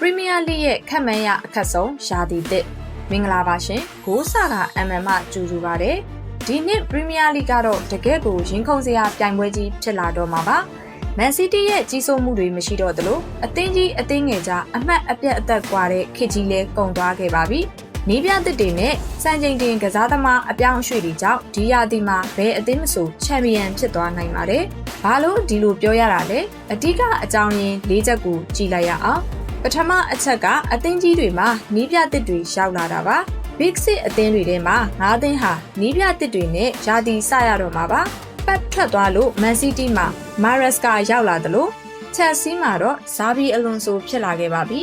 Premier League ရဲ့ခက်မှန်းရအခက်ဆုံးရာသီတစ်မင်္ဂလာပါရှင်ဂိုးစာက MM ကျူကျူပါတယ်ဒီနှစ် Premier League ကတော့တကယ့်ကိုရင်ခုန်စရာပြိုင်ပွဲကြီးဖြစ်လာတော့မှာပါ Man City ရဲ့ကြီးစိုးမှုတွေမရှိတော့သလိုအသင်းကြီးအသင်းငယ်ကြားအမှတ်အပြတ်အသက်ကွာတဲ့ခေတ်ကြီးလဲကုန်သွားခဲ့ပါပြီနီးပြသစ်တွေနဲ့စံချိန်တင်ကစားသမားအပြောင်းအရွှေ့တွေကြောင့်ဒီရာသီမှာဘယ်အသင်းမဆိုချန်ပီယံဖြစ်သွားနိုင်ပါတယ်ဘာလို့ဒီလိုပြောရတာလဲအဓိကအကြောင်းရင်း၄ချက်ကိုကြည့်လိုက်ရအောင်ပထမအချက်ကအသင်းကြီးတွေမှာနီးပြသစ်တွေရောက်လာတာပါ Big Six အသင်းတွေထဲမှာ၅သင်းဟာနီးပြသစ်တွေနဲ့ရာသီစရတော့မှာပါပတ်ထွက်သွားလို့ Man City မှာ Maresca ရောက်လာတယ်လို့ Chelsea မှာတော့ Xabi Alonso ဖြစ်လာခဲ့ပါပြီ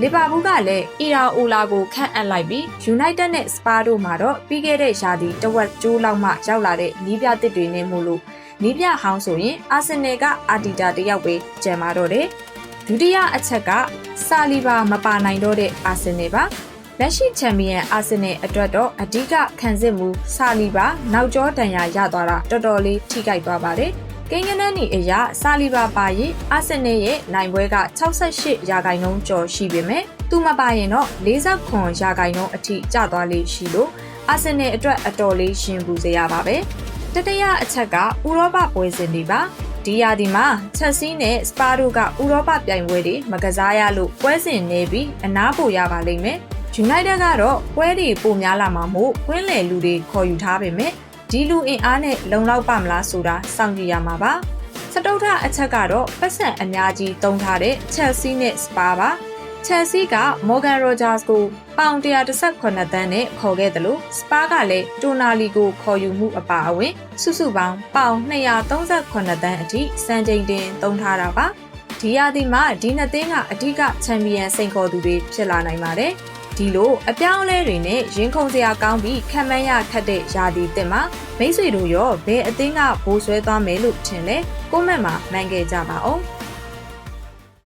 လီဗာပူးကလည်းအီရာအိုလာကိုခန့်အပ်လိုက်ပြီး United နဲ့ Spurs တို့မှာတော့ပြီးခဲ့တဲ့ရာသီတဝက်ကျိုးလောက်မှရောက်လာတဲ့နီးပြသစ်တွေနဲ့မို့လို့နီးပြဟောင်းဆိုရင် Arsenal ကအာတီတာတယောက်ပဲကျန်ပါတော့တယ်ဒုတိယအချက်ကဆာလီဘာမပါနိုင်တော့တဲ့ Arsenal ပါလက်ရှိချန်ပီယံ Arsenal အတွက်တော့အဓိကခံစစ်မှုဆာလီဘာနောက်ကျောဒဏ်ရာရသွားတာတော်တော်လေးထိခိုက်သွားပါတယ်ကိန်းဂဏန်းဤအရာဆာလီဘာပါရင် Arsenal ရဲ့နိုင်ပွဲက68ရာခိုင်နှုန်းကျော်ရှိပေမဲ့သူမပါရင်တော့49ရာခိုင်နှုန်းအထိကျသွားလိမ့်ရှိလို့ Arsenal အတွက်အတော်လေးရှင်ပူစရာပါပဲတတိယအချက်ကဥရောပပွဲစဉ်တွေပါဒီရာသီမှာ Chelsea နဲ့ Spurs တို့ကဥရောပပြိုင်ပွဲတွေမကစားရလို့ပွဲစဉ်နေပြီးအနားပိုရပါလိမ့်မယ် United ကတော့ပွဲတွေပိုများလာမှာမို့ကွင်းလယ်လူတွေခေါ်ယူထားပေမဲ့ဒီလူအင်အားနဲ့လုံလောက်ပါမလားဆိုတာစောင့်ကြည့်ရမှာပါစတုတ္ထအချက်ကတော့ပတ်စံအများကြီးတုံးထားတဲ့ Chelsea နဲ့ Spurs ပါ Chelsea က Morgan Rogers ကိုပေါင်118သန်းနဲ့ခေါ်ခဲ့တယ်လို့ Spurs ကလည်းတိုနာလီကိုခေါ်ယူမှုအပါအဝင်စုစုပေါင်းပေါင်238သန်းအထိစံချိန်တင်တုံးထားတာပါဒီရာသီမှာဒီနှစ်သင်းကအဓိကချန်ပီယံစိန်ခေါ်သူတွေဖြစ်လာနိုင်ပါတယ်ဒီလိုအပြောင်းအလဲတွေနဲ့ရင်ခုန်စရာကောင်းပြီးခံမှန်းရခက်တဲ့ရာသီတစ်မှာမိတ်ဆွေတို့ရောဘယ်အသင်းကဘိုးဆွဲသွားမယ်လို့ထင်လဲကွန်မန့်မှာမှန်ခဲ့ကြပါအောင်